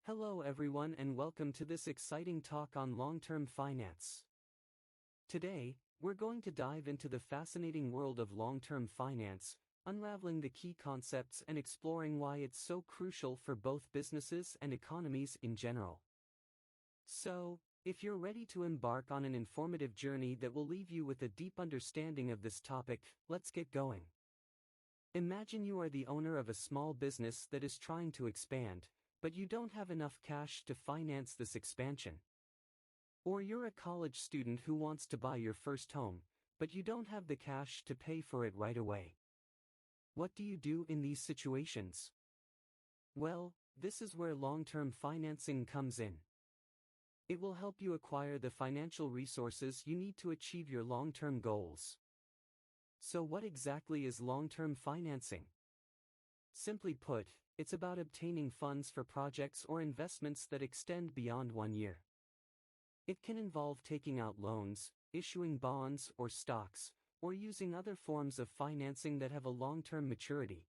Hello everyone and welcome to this exciting talk on long-term finance. Today, we're going to dive into the fascinating world of long-term finance, unraveling the key concepts and exploring why it's so crucial for both businesses and economies in general. So, if you're ready to embark on an informative journey that will leave you with a deep understanding of this topic, let's get going. Imagine you are the owner of a small business that is trying to expand, but you don't have enough cash to finance this expansion. Or you're a college student who wants to buy your first home, but you don't have the cash to pay for it right away. What do you do in these situations? Well, this is where long-term financing comes in. It will help you acquire the financial resources you need to achieve your long-term goals. So what exactly is long-term financing? Simply put, it's about obtaining funds for projects or investments that extend beyond 1 year. It can involve taking out loans, issuing bonds or stocks, or using other forms of financing that have a long-term maturity.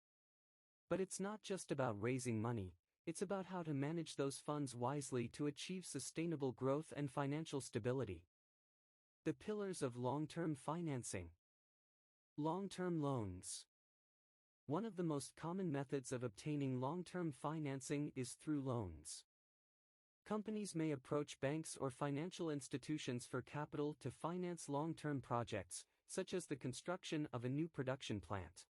But it's not just about raising money, it's about how to manage those funds wisely to achieve sustainable growth and financial stability. The pillars of long-term financing. Long-term loans. One of the most common methods of obtaining long-term financing is through loans. Companies may approach banks or financial institutions for capital to finance long-term projects, such as the construction of a new production plant.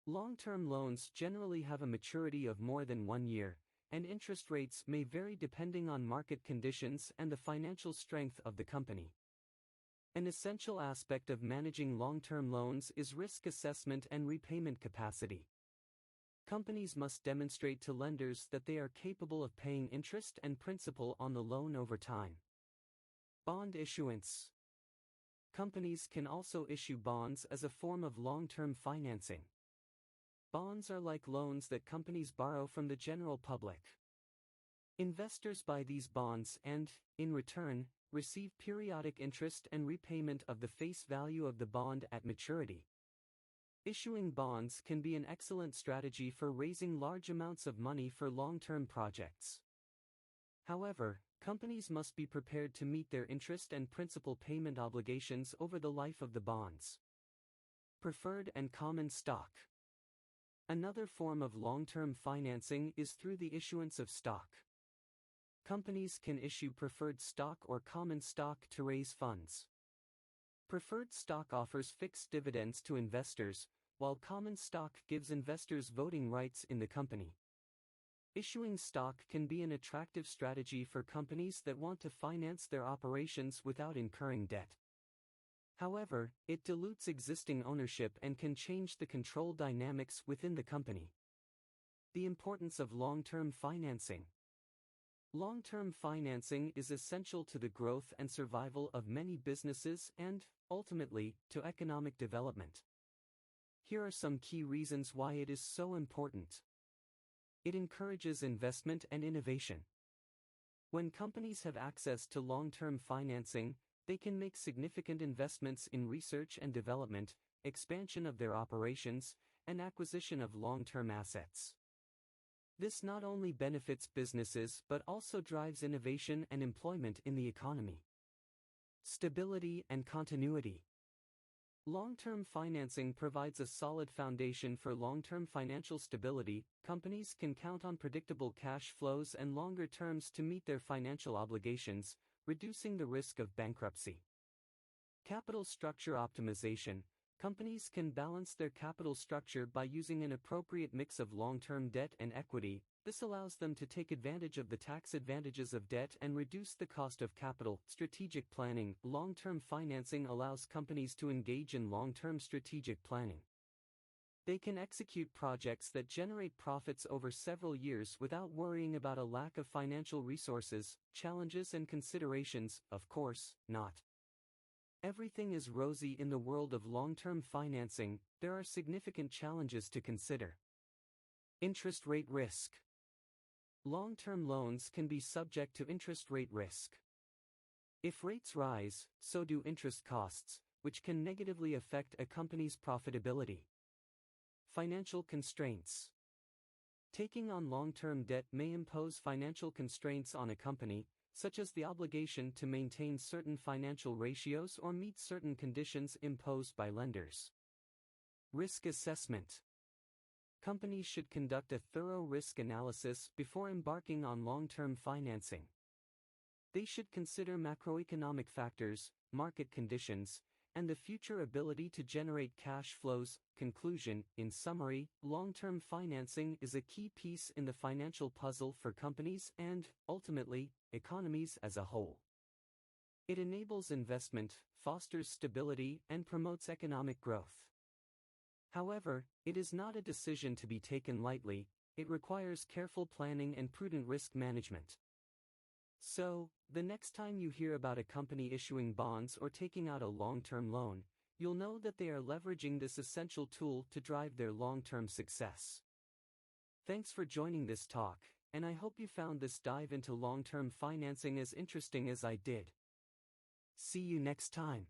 Long-term loans generally have a maturity of more than 1 year, and interest rates may vary depending on market conditions and the financial strength of the company. An essential aspect of managing long-term loans is risk assessment and repayment capacity. Companies must demonstrate to lenders that they are capable of paying interest and principal on the loan over time. Bond issuance. Companies can also issue bonds as a form of long-term financing. Bonds are like loans that companies borrow from the general public. Investors buy these bonds and, in return, receive periodic interest and repayment of the face value of the bond at maturity. Issuing bonds can be an excellent strategy for raising large amounts of money for long-term projects. However, companies must be prepared to meet their interest and principal payment obligations over the life of the bonds. Preferred and common stock. Another form of long-term financing is through the issuance of stock. Companies can issue preferred stock or common stock to raise funds. Preferred stock offers fixed dividends to investors, while common stock gives investors voting rights in the company. Issuing stock can be an attractive strategy for companies that want to finance their operations without incurring debt. However, it dilutes existing ownership and can change the control dynamics within the company. The importance of long-term financing. Long-term financing is essential to the growth and survival of many businesses and, ultimately, to economic development. Here are some key reasons why it is so important. It encourages investment and innovation. When companies have access to long-term financing, they can make significant investments in research and development, expansion of their operations, and acquisition of long-term assets. This not only benefits businesses but also drives innovation and employment in the economy. Stability and continuity. Long-term financing provides a solid foundation for long-term financial stability. Companies can count on predictable cash flows and longer terms to meet their financial obligations, reducing the risk of bankruptcy. Capital structure optimization. Companies can balance their capital structure by using an appropriate mix of long-term debt and equity. This allows them to take advantage of the tax advantages of debt and reduce the cost of capital. Strategic planning. Long-term financing allows companies to engage in long-term strategic planning. They can execute projects that generate profits over several years without worrying about a lack of financial resources. Challenges and considerations. Of course, not everything is rosy in the world of long-term financing. There are significant challenges to consider. Interest rate risk. Long-term loans can be subject to interest rate risk. If rates rise, so do interest costs, which can negatively affect a company's profitability. Financial constraints. Taking on long-term debt may impose financial constraints on a company, such as the obligation to maintain certain financial ratios or meet certain conditions imposed by lenders. Risk assessment. Companies should conduct a thorough risk analysis before embarking on long-term financing. They should consider macroeconomic factors, market conditions, and the future ability to generate cash flows. Conclusion: in summary, long-term financing is a key piece in the financial puzzle for companies and, ultimately, economies as a whole. It enables investment, fosters stability, and promotes economic growth. However, it is not a decision to be taken lightly. It requires careful planning and prudent risk management. So, the next time you hear about a company issuing bonds or taking out a long-term loan, you'll know that they are leveraging this essential tool to drive their long-term success. Thanks for joining this talk, and I hope you found this dive into long-term financing as interesting as I did. See you next time.